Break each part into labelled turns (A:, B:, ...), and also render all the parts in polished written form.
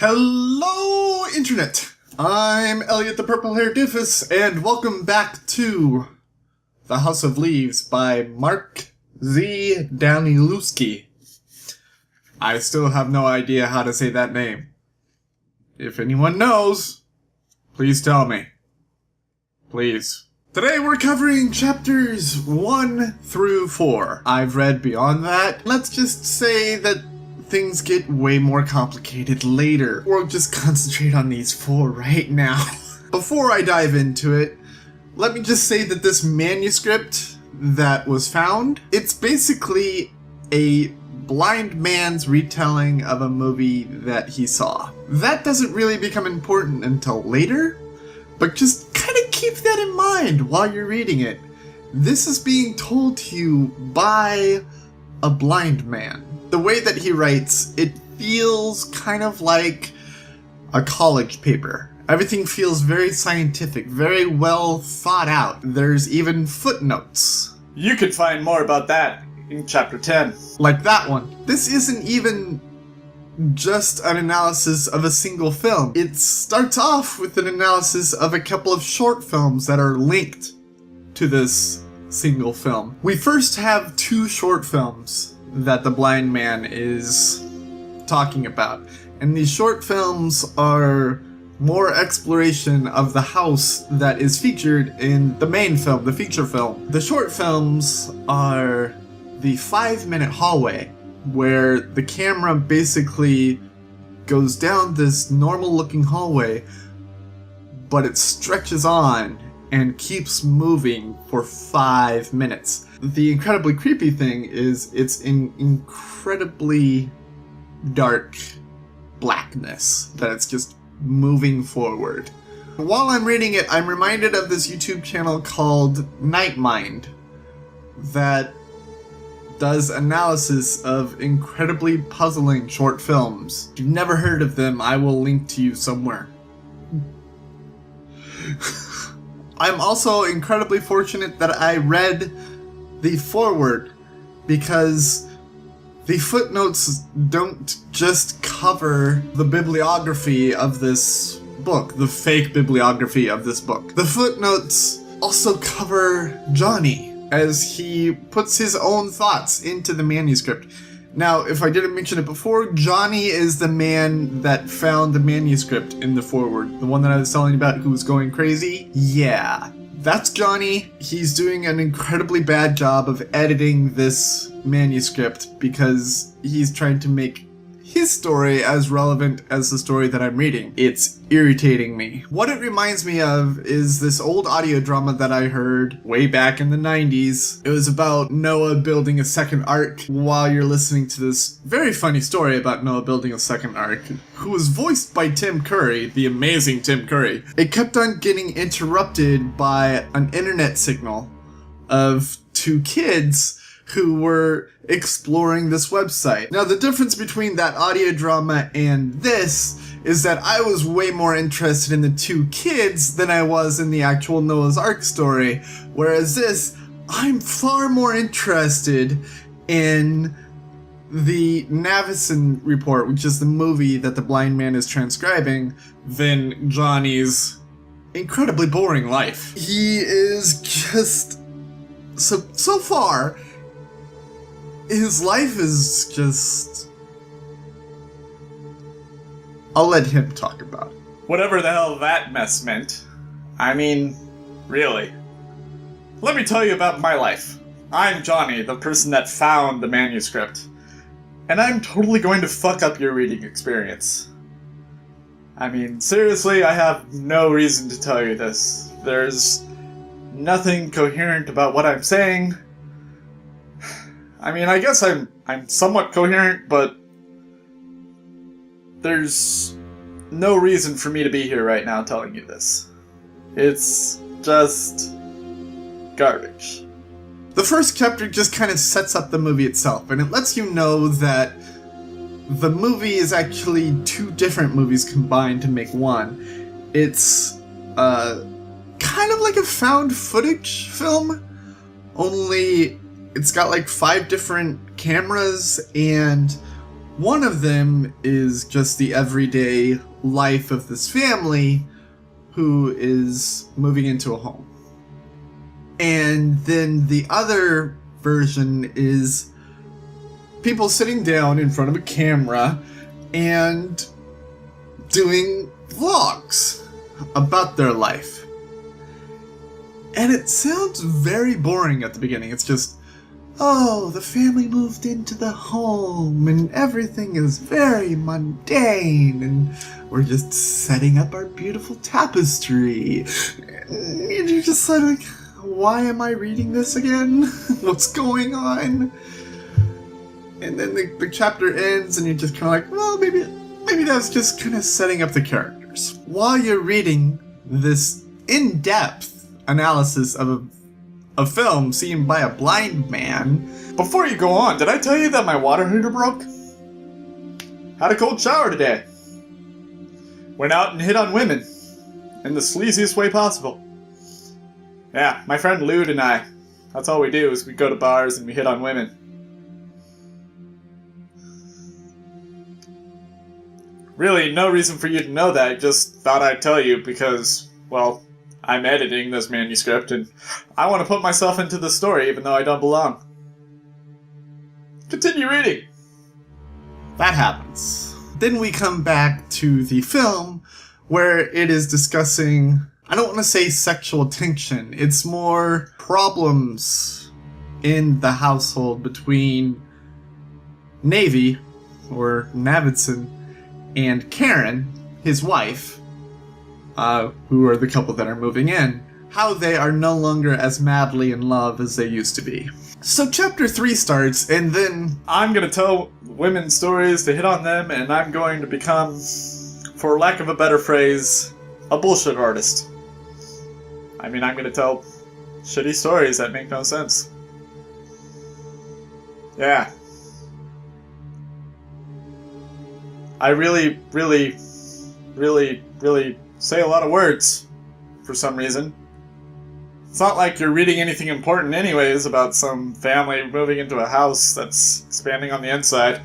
A: Hello, Internet! I'm Elliot the Purple Hair Doofus, and welcome back to The House of Leaves by Mark Z. Danielewski. I still have no idea how to say that name. If anyone knows, please tell me. Please. Today we're covering chapters 1 through 4. I've read beyond that. Let's just say that things get way more complicated later. We'll just concentrate on these 4 right now. Before I dive into it, let me just say that this manuscript that was found, it's basically a blind man's retelling of a movie that he saw. That doesn't really become important until later, but just kind of keep that in mind while you're reading it. This is being told to you by a blind man. The way that he writes, it feels kind of like a college paper. Everything feels very scientific, very well thought out. There's even footnotes.
B: You can find more about that in chapter 10.
A: Like that one. This isn't even just an analysis of a single film. It starts off with an analysis of a couple of short films that are linked to this single film. We first have 2 short films that the blind man is talking about. And these short films are more exploration of the house that is featured in the main film, the feature film. The short films are the 5-minute hallway, where the camera basically goes down this normal looking hallway, but it stretches on and keeps moving for 5 minutes. The incredibly creepy thing is it's in incredibly dark blackness that it's just moving forward. While I'm reading it, I'm reminded of this YouTube channel called Nightmind that does analysis of incredibly puzzling short films. If you've never heard of them, I will link to you somewhere. I'm also incredibly fortunate that I read the foreword, because the footnotes don't just cover the bibliography of this book, the fake bibliography of this book. The footnotes also cover Johnny, as he puts his own thoughts into the manuscript. Now, if I didn't mention it before, Johnny is the man that found the manuscript in the foreword. The one that I was telling you about who was going crazy? Yeah, that's Johnny. He's doing an incredibly bad job of editing this manuscript because he's trying to make his story as relevant as the story that I'm reading. It's irritating me. What it reminds me of is this old audio drama that I heard way back in the 90s. It was about Noah building a second ark while you're listening to this very funny story about Noah building a second ark, who was voiced by Tim Curry, the amazing Tim Curry. It kept on getting interrupted by an internet signal of 2 kids who were exploring this website. Now, the difference between that audio drama and this is that I was way more interested in the 2 kids than I was in the actual Noah's Ark story, whereas this, I'm far more interested in the Navison report, which is the movie that the blind man is transcribing, than Johnny's incredibly boring life. He is just... So far, his life is just... I'll let him talk about it.
B: Whatever the hell that mess meant. I mean, really. Let me tell you about my life. I'm Johnny, the person that found the manuscript. And I'm totally going to fuck up your reading experience. I mean, seriously, I have no reason to tell you this. There's nothing coherent about what I'm saying. I mean, I guess I'm somewhat coherent, but there's no reason for me to be here right now telling you this. It's just garbage.
A: The first chapter just kind of sets up the movie itself, and it lets you know that the movie is actually 2 different movies combined to make one. It's kind of like a found footage film, only it's got like 5 different cameras, and One of them is just the everyday life of this family who is moving into a home. And then the other version is people sitting down in front of a camera and doing vlogs about their life. And it sounds very boring at the beginning. It's just, oh, the family moved into the home and everything is very mundane and we're just setting up our beautiful tapestry. And you're just sort of like, why am I reading this again? What's going on? And then the chapter ends and you're just kind of like, well, maybe that's just kind of setting up the characters. While you're reading this in-depth analysis of a film seen by a blind man.
B: Before you go on, did I tell you that my water heater broke? Had a cold shower today. Went out and hit on women. In the sleaziest way possible. Yeah, my friend Lude and I. That's all we do, is we go to bars and we hit on women. Really, no reason for you to know that. I just thought I'd tell you because, well, I'm editing this manuscript and I want to put myself into the story even though I don't belong. Continue reading.
A: That happens. Then we come back to the film where it is discussing, I don't want to say sexual tension, it's more problems in the household between Navy, or Navidson, and Karen, his wife, who are the couple that are moving in, how they are no longer as madly in love as they used to be. So chapter 3 starts, and then
B: I'm gonna tell women's stories to hit on them, and I'm going to become, for lack of a better phrase, a bullshit artist. I mean, I'm gonna tell shitty stories that make no sense. Yeah. I really say a lot of words, for some reason. It's not like you're reading anything important anyways about some family moving into a house that's expanding on the inside.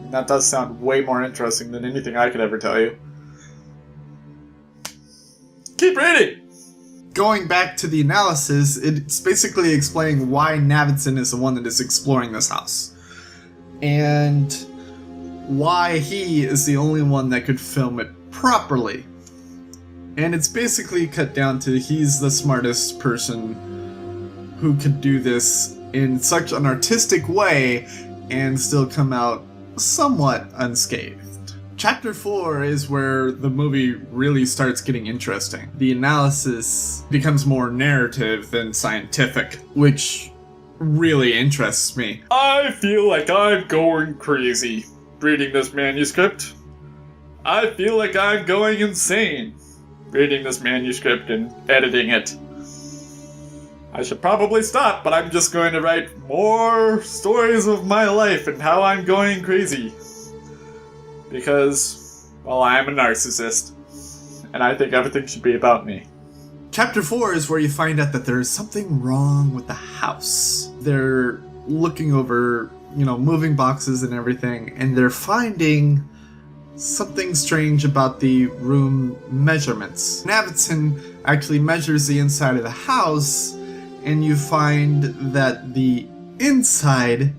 B: And that does sound way more interesting than anything I could ever tell you. Keep reading!
A: Going back to the analysis, it's basically explaining why Navidson is the one that is exploring this house. And why he is the only one that could film it properly. And it's basically cut down to he's the smartest person who could do this in such an artistic way and still come out somewhat unscathed. Chapter 4 is where the movie really starts getting interesting. The analysis becomes more narrative than scientific, which really interests me.
B: I feel like I'm going crazy reading this manuscript. I feel like I'm going insane reading this manuscript and editing it. I should probably stop, but I'm just going to write more stories of my life and how I'm going crazy. Because, well, I am a narcissist, and I think everything should be about me.
A: Chapter 4 is where you find out that there is something wrong with the house. They're looking over, moving boxes and everything, and they're finding something strange about the room measurements. Navidson actually measures the inside of the house, and you find that the inside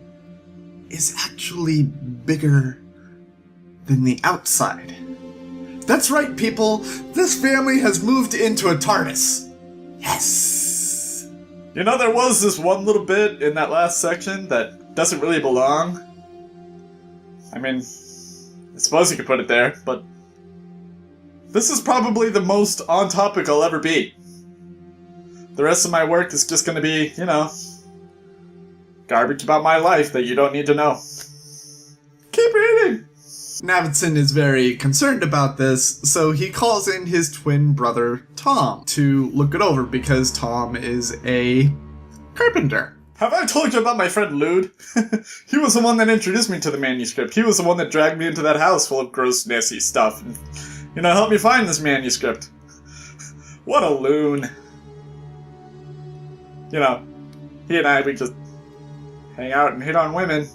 A: is actually bigger than the outside. That's right, people! This family has moved into a TARDIS! Yes!
B: There was this one little bit in that last section that doesn't really belong. I mean, I suppose you could put it there, but this is probably the most on topic I'll ever be. The rest of my work is just gonna be, garbage about my life that you don't need to know. Keep reading!
A: Navidson is very concerned about this, so he calls in his twin brother, Tom, to look it over because Tom is a carpenter.
B: Have I told you about my friend Lude? He was the one that introduced me to the manuscript. He was the one that dragged me into that house full of gross, nasty stuff. And, helped me find this manuscript. What a loon. He and I, we just hang out and hit on women.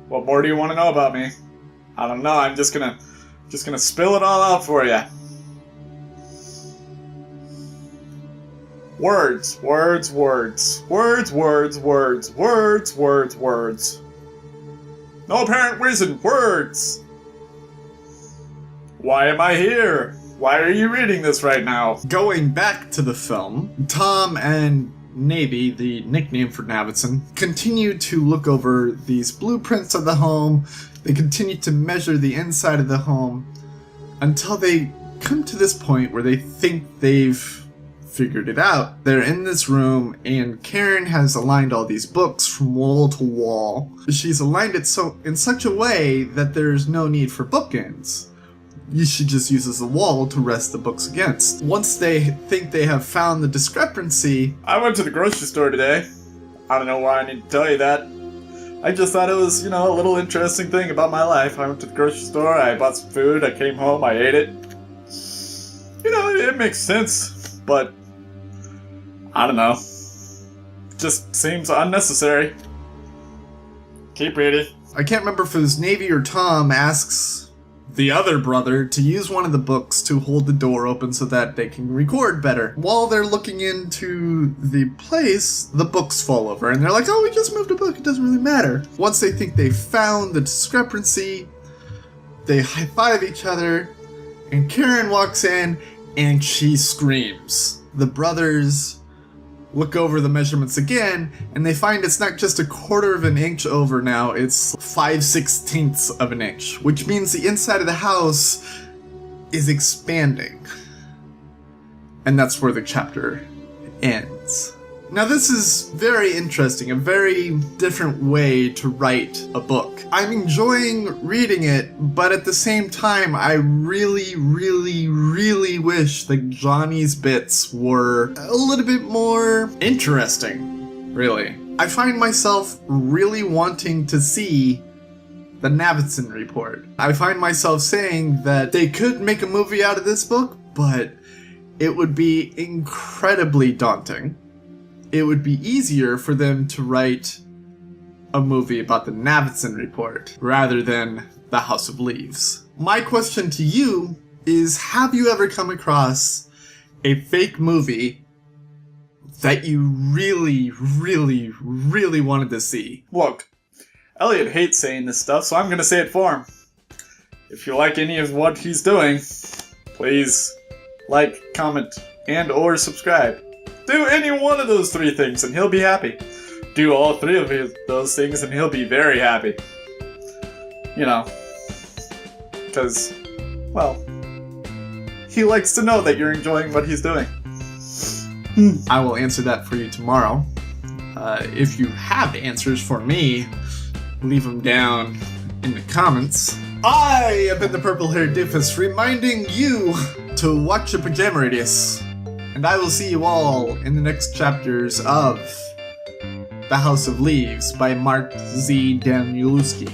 B: What more do you want to know about me? I don't know. I'm just gonna spill it all out for you. Words, words, words, words, words, words, words, words, words. No apparent reason. Words. Why am I here? Why are you reading this right now?
A: Going back to the film, Tom and Navy, the nickname for Navidson, continue to look over these blueprints of the home. They continue to measure the inside of the home until they come to this point where they think they've figured it out. They're in this room and Karen has aligned all these books from wall to wall. She's aligned it in such a way that there's no need for bookends. She just uses the wall to rest the books against. Once they think they have found the discrepancy...
B: I went to the grocery store today. I don't know why I need to tell you that. I just thought it was, a little interesting thing about my life. I went to the grocery store, I bought some food, I came home, I ate it. It makes sense, but... I don't know. Just seems unnecessary. Keep reading.
A: I can't remember if it was Navy or Tom asks the other brother to use one of the books to hold the door open so that they can record better. While they're looking into the place, the books fall over and they're like, oh, we just moved a book, it doesn't really matter. Once they think they found the discrepancy, they high-five each other and Karen walks in and she screams. The brothers look over the measurements again, and they find it's not just 1/4 of an inch over now, it's 5/16 of an inch, which means the inside of the house is expanding. And that's where the chapter ends. Now this is very interesting, a very different way to write a book. I'm enjoying reading it, but at the same time, I really, really, really wish that Johnny's bits were a little bit more interesting, really. I find myself really wanting to see the Navidson Report. I find myself saying that they could make a movie out of this book, but it would be incredibly daunting. It would be easier for them to write a movie about the Navidson Report rather than The House of Leaves. My question to you is, have you ever come across a fake movie that you really, really, really wanted to see?
B: Look, Elliot hates saying this stuff, so I'm gonna say it for him. If you like any of what he's doing, please like, comment, and or subscribe. Do any one of those 3 things and he'll be happy. Do all 3 of those things and he'll be very happy. Because, well, he likes to know that you're enjoying what he's doing.
A: I will answer that for you tomorrow. If you have answers for me, leave them down in the comments. I have been the purple-haired doofus, reminding you to watch your pajama radius. And I will see you all in the next chapters of The House of Leaves by Mark Z. Danielewski.